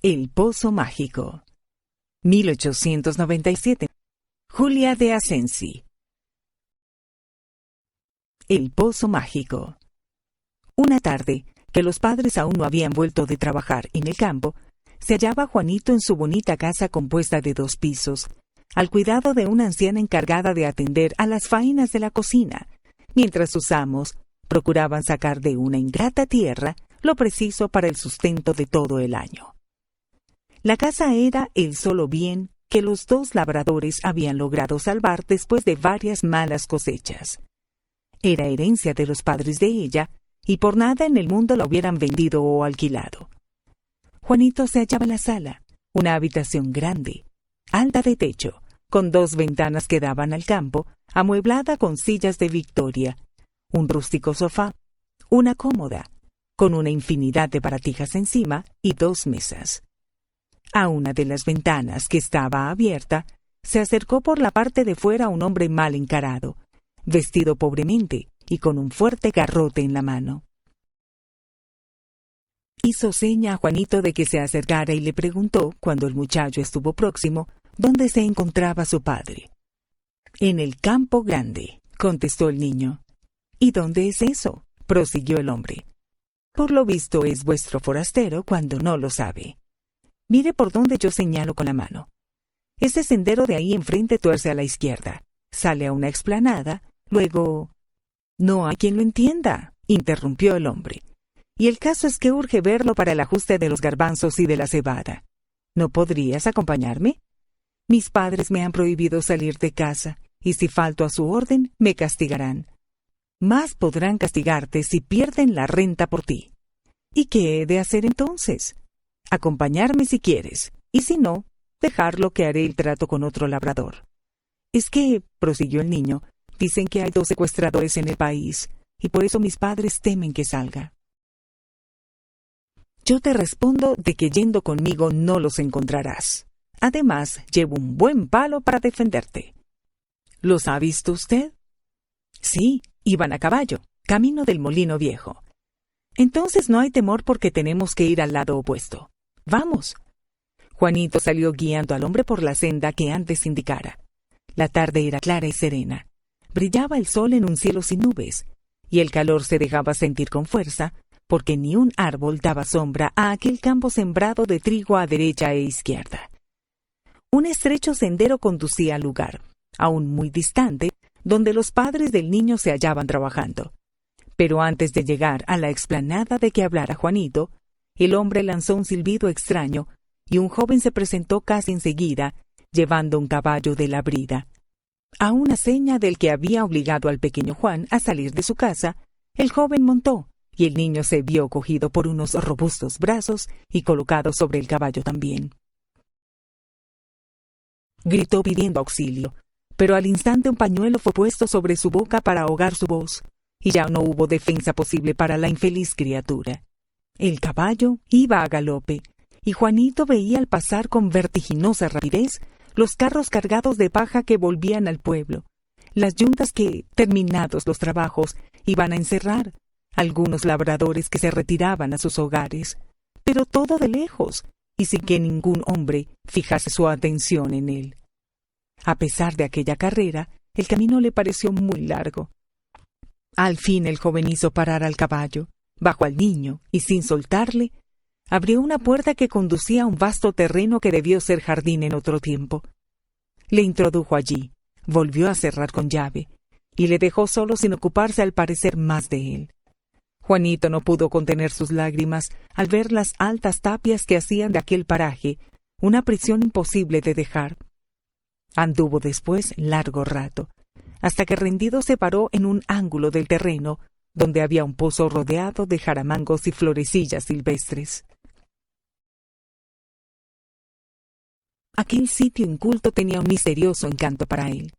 El Pozo Mágico. 1897. Julia de Asensi. El Pozo Mágico. Una tarde, que los padres aún no habían vuelto de trabajar en el campo, se hallaba Juanito en su bonita casa compuesta de 2 pisos, al cuidado de una anciana encargada de atender a las faenas de la cocina, mientras sus amos procuraban sacar de una ingrata tierra lo preciso para el sustento de todo el año. La casa era el solo bien que los 2 labradores habían logrado salvar después de varias malas cosechas. Era herencia de los padres de ella, y por nada en el mundo la hubieran vendido o alquilado. Juanito se hallaba en la sala, una habitación grande, alta de techo, con 2 ventanas que daban al campo, amueblada con sillas de Victoria, un rústico sofá, una cómoda, con una infinidad de baratijas encima y 2 mesas. A una de las ventanas, que estaba abierta, se acercó por la parte de fuera un hombre mal encarado, vestido pobremente y con un fuerte garrote en la mano. Hizo seña a Juanito de que se acercara y le preguntó, cuando el muchacho estuvo próximo, dónde se encontraba su padre. «En el campo grande», contestó el niño. «¿Y dónde es eso?», prosiguió el hombre. «Por lo visto es vuestro forastero cuando no lo sabe. Mire por donde yo señalo con la mano. Ese sendero de ahí enfrente tuerce a la izquierda, sale a una explanada, luego...» «No hay quien lo entienda», interrumpió el hombre. «Y el caso es que urge verlo para el ajuste de los garbanzos y de la cebada. ¿No podrías acompañarme? Mis padres me han prohibido salir de casa, y si falto a su orden, me castigarán. Más podrán castigarte si pierden la renta por ti. ¿Y qué he de hacer entonces? Acompañarme si quieres, y si no, dejarlo que haré el trato con otro labrador. Es que, prosiguió el niño, dicen que hay 2 secuestradores en el país, y por eso mis padres temen que salga. Yo te respondo de que yendo conmigo no los encontrarás. Además, llevo un buen palo para defenderte. ¿Los ha visto usted? Sí, iban a caballo, camino del Molino Viejo. Entonces no hay temor porque tenemos que ir al lado opuesto. ¡Vamos! Juanito salió guiando al hombre por la senda que antes indicara. La tarde era clara y serena. Brillaba el sol en un cielo sin nubes, y el calor se dejaba sentir con fuerza, porque ni un árbol daba sombra a aquel campo sembrado de trigo a derecha e izquierda. Un estrecho sendero conducía al lugar, aún muy distante, donde los padres del niño se hallaban trabajando. Pero antes de llegar a la explanada de que hablara Juanito, el hombre lanzó un silbido extraño, y un joven se presentó casi enseguida, llevando un caballo de la brida. A una seña del que había obligado al pequeño Juan a salir de su casa, el joven montó, y el niño se vio cogido por unos robustos brazos y colocado sobre el caballo también. Gritó pidiendo auxilio, pero al instante un pañuelo fue puesto sobre su boca para ahogar su voz, y ya no hubo defensa posible para la infeliz criatura. El caballo iba a galope, y Juanito veía al pasar con vertiginosa rapidez los carros cargados de paja que volvían al pueblo, las yuntas que, terminados los trabajos, iban a encerrar, algunos labradores que se retiraban a sus hogares, pero todo de lejos, y sin que ningún hombre fijase su atención en él. A pesar de aquella carrera, el camino le pareció muy largo. Al fin el joven hizo parar al caballo, bajó al niño y, sin soltarle, abrió una puerta que conducía a un vasto terreno que debió ser jardín en otro tiempo. Le introdujo allí, volvió a cerrar con llave, y le dejó solo sin ocuparse al parecer más de él. Juanito no pudo contener sus lágrimas al ver las altas tapias que hacían de aquel paraje una prisión imposible de dejar. Anduvo después largo rato, hasta que rendido se paró en un ángulo del terreno, donde había un pozo rodeado de jaramangos y florecillas silvestres. Aquel sitio inculto tenía un misterioso encanto para él.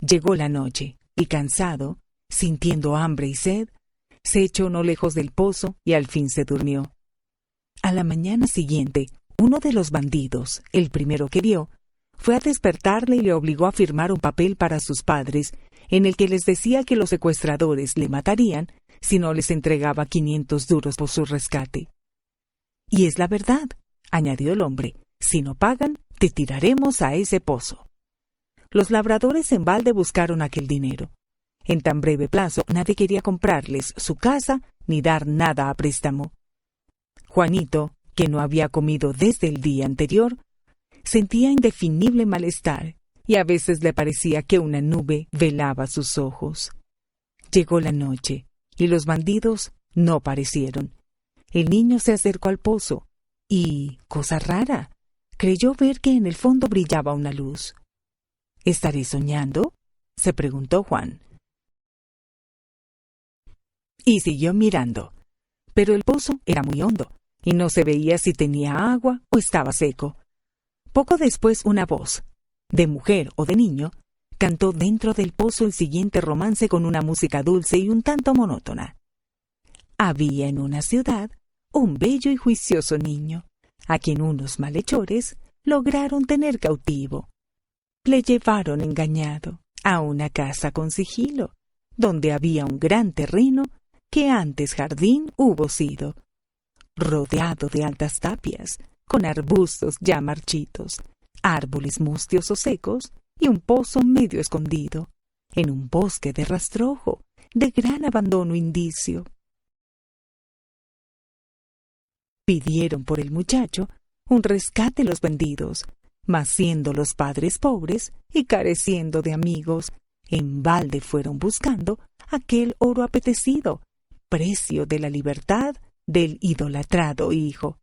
Llegó la noche, y cansado, sintiendo hambre y sed, se echó no lejos del pozo y al fin se durmió. A la mañana siguiente, uno de los bandidos, el primero que vio, fue a despertarle y le obligó a firmar un papel para sus padres, en el que les decía que los secuestradores le matarían si no les entregaba 500 duros por su rescate. Y es la verdad, añadió el hombre. Si no pagan, te tiraremos a ese pozo. Los labradores en balde buscaron aquel dinero. En tan breve plazo nadie quería comprarles su casa ni dar nada a préstamo. Juanito, que no había comido desde el día anterior, sentía indefinible malestar y a veces le parecía que una nube velaba sus ojos. Llegó la noche y los bandidos no parecieron. El niño se acercó al pozo y, cosa rara, creyó ver que en el fondo brillaba una luz. ¿Estaré soñando?, se preguntó Juan. Y siguió mirando, pero el pozo era muy hondo y no se veía si tenía agua o estaba seco. Poco después una voz, de mujer o de niño, cantó dentro del pozo el siguiente romance con una música dulce y un tanto monótona. Había en una ciudad un bello y juicioso niño, a quien unos malhechores lograron tener cautivo. Le llevaron engañado a una casa con sigilo, donde había un gran terreno que antes jardín hubo sido, rodeado de altas tapias, con arbustos ya marchitos, árboles mustios o secos y un pozo medio escondido, en un bosque de rastrojo, de gran abandono indicio. Pidieron por el muchacho un rescate los bandidos, mas siendo los padres pobres y careciendo de amigos, en balde fueron buscando aquel oro apetecido, precio de la libertad del idolatrado hijo.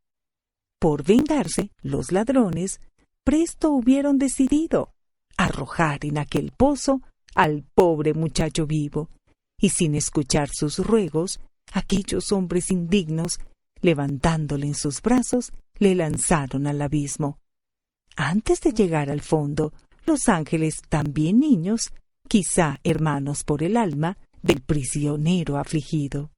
Por vengarse, los ladrones presto hubieron decidido arrojar en aquel pozo al pobre muchacho vivo, y sin escuchar sus ruegos, aquellos hombres indignos, levantándole en sus brazos, le lanzaron al abismo. Antes de llegar al fondo, los ángeles, también niños, quizá hermanos por el alma, del prisionero afligido,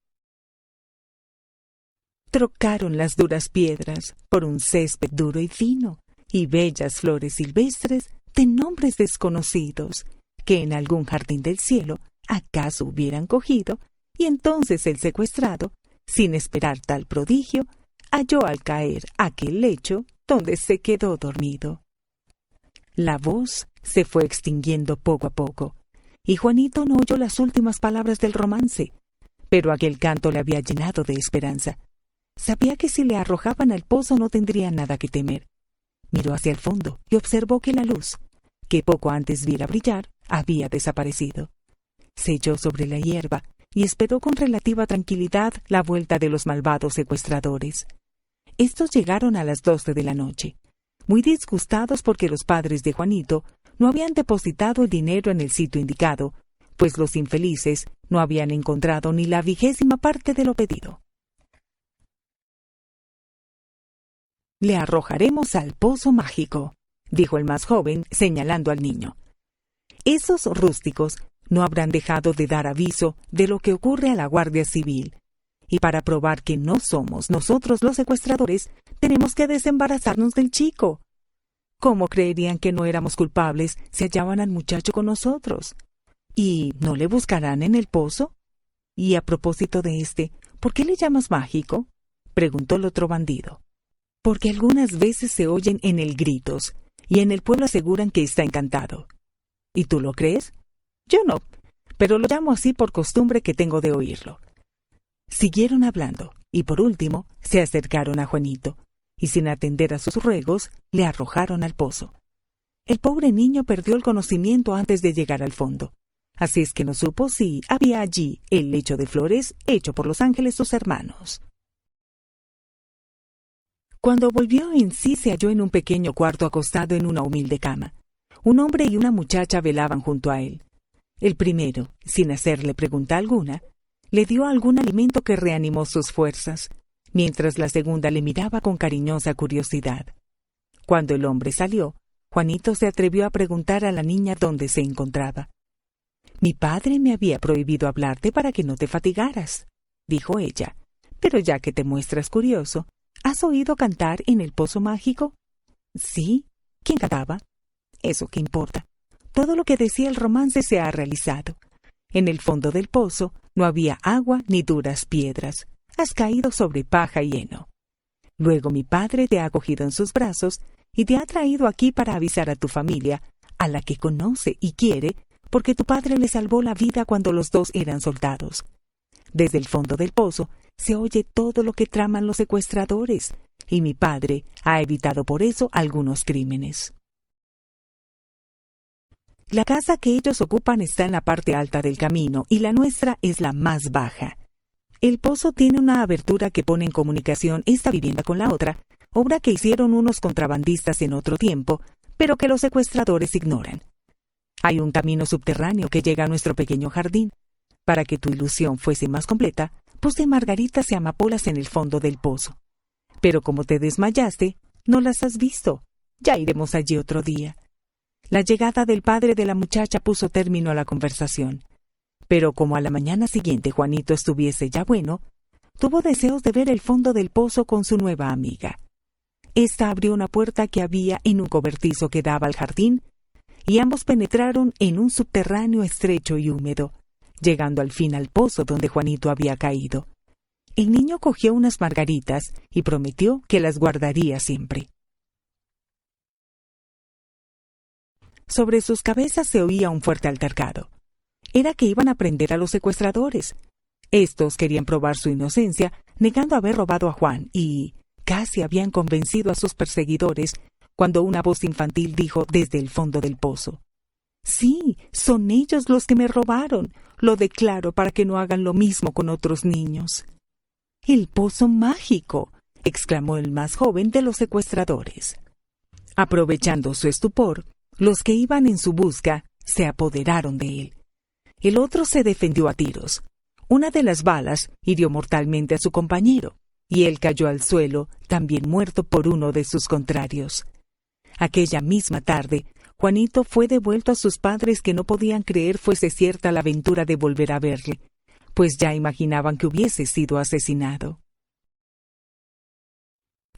trocaron las duras piedras por un césped duro y fino, y bellas flores silvestres de nombres desconocidos, que en algún jardín del cielo acaso hubieran cogido, y entonces el secuestrado, sin esperar tal prodigio, halló al caer aquel lecho donde se quedó dormido. La voz se fue extinguiendo poco a poco, y Juanito no oyó las últimas palabras del romance, pero aquel canto le había llenado de esperanza. Sabía que si le arrojaban al pozo no tendría nada que temer. Miró hacia el fondo y observó que la luz, que poco antes viera brillar, había desaparecido. Se echó sobre la hierba y esperó con relativa tranquilidad la vuelta de los malvados secuestradores. Estos llegaron a las 12 de la noche, muy disgustados porque los padres de Juanito no habían depositado el dinero en el sitio indicado, pues los infelices no habían encontrado ni la 20ª parte de lo pedido. «Le arrojaremos al pozo mágico», dijo el más joven, señalando al niño. «Esos rústicos no habrán dejado de dar aviso de lo que ocurre a la Guardia Civil, y para probar que no somos nosotros los secuestradores, tenemos que desembarazarnos del chico. ¿Cómo creerían que no éramos culpables si hallaban al muchacho con nosotros? ¿Y no le buscarán en el pozo? Y a propósito de ¿por qué le llamas mágico?», preguntó el otro bandido. «Porque algunas veces se oyen en él gritos, y en el pueblo aseguran que está encantado». «¿Y tú lo crees?». «Yo no, pero lo llamo así por costumbre que tengo de oírlo». Siguieron hablando, y por último se acercaron a Juanito, y sin atender a sus ruegos, le arrojaron al pozo. El pobre niño perdió el conocimiento antes de llegar al fondo, así es que no supo si había allí el lecho de flores hecho por los ángeles sus hermanos. Cuando volvió en sí se halló en un pequeño cuarto acostado en una humilde cama. Un hombre y una muchacha velaban junto a él. El primero, sin hacerle pregunta alguna, le dio algún alimento que reanimó sus fuerzas, mientras la segunda le miraba con cariñosa curiosidad. Cuando el hombre salió, Juanito se atrevió a preguntar a la niña dónde se encontraba. «Mi padre me había prohibido hablarte para que no te fatigaras», dijo ella, «pero ya que te muestras curioso, ¿has oído cantar en el pozo mágico?». «Sí». «¿Quién cantaba?». «Eso qué importa. Todo lo que decía el romance se ha realizado. En el fondo del pozo no había agua ni duras piedras. Has caído sobre paja y heno. Luego mi padre te ha acogido en sus brazos y te ha traído aquí para avisar a tu familia, a la que conoce y quiere, porque tu padre le salvó la vida cuando los dos eran soldados. Desde el fondo del pozo se oye todo lo que traman los secuestradores, y mi padre ha evitado por eso algunos crímenes. La casa que ellos ocupan está en la parte alta del camino y la nuestra es la más baja. El pozo tiene una abertura que pone en comunicación esta vivienda con la otra, obra que hicieron unos contrabandistas en otro tiempo, pero que los secuestradores ignoran. Hay un camino subterráneo que llega a nuestro pequeño jardín. Para que tu ilusión fuese más completa, puse margaritas y amapolas en el fondo del pozo. Pero como te desmayaste, no las has visto. Ya iremos allí otro día. La llegada del padre de la muchacha puso término a la conversación. Pero como a la mañana siguiente Juanito estuviese ya bueno, tuvo deseos de ver el fondo del pozo con su nueva amiga. Esta abrió una puerta que había en un cobertizo que daba al jardín, y ambos penetraron en un subterráneo estrecho y húmedo, llegando al fin al pozo donde Juanito había caído. El niño cogió unas margaritas y prometió que las guardaría siempre. Sobre sus cabezas se oía un fuerte altercado. Era que iban a prender a los secuestradores. Estos querían probar su inocencia, negando haber robado a Juan, y casi habían convencido a sus perseguidores cuando una voz infantil dijo desde el fondo del pozo: «Sí, son ellos los que me robaron. Lo declaro para que no hagan lo mismo con otros niños». «¡El pozo mágico!», exclamó el más joven de los secuestradores. Aprovechando su estupor, los que iban en su busca se apoderaron de él. El otro se defendió a tiros. Una de las balas hirió mortalmente a su compañero, y él cayó al suelo, también muerto por uno de sus contrarios. Aquella misma tarde, Juanito fue devuelto a sus padres, que no podían creer fuese cierta la aventura de volver a verle, pues ya imaginaban que hubiese sido asesinado.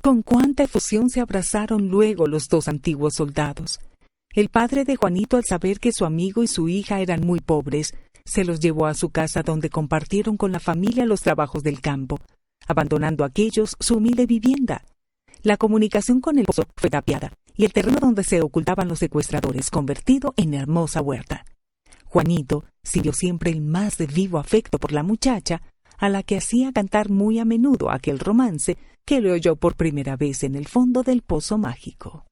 Con cuánta efusión se abrazaron luego los dos antiguos soldados. El padre de Juanito, al saber que su amigo y su hija eran muy pobres, se los llevó a su casa, donde compartieron con la familia los trabajos del campo, abandonando aquellos su humilde vivienda. La comunicación con el pozo fue tapiada, y el terreno donde se ocultaban los secuestradores convertido en hermosa huerta. Juanito sintió siempre el más vivo afecto por la muchacha, a la que hacía cantar muy a menudo aquel romance que le oyó por primera vez en el fondo del pozo mágico.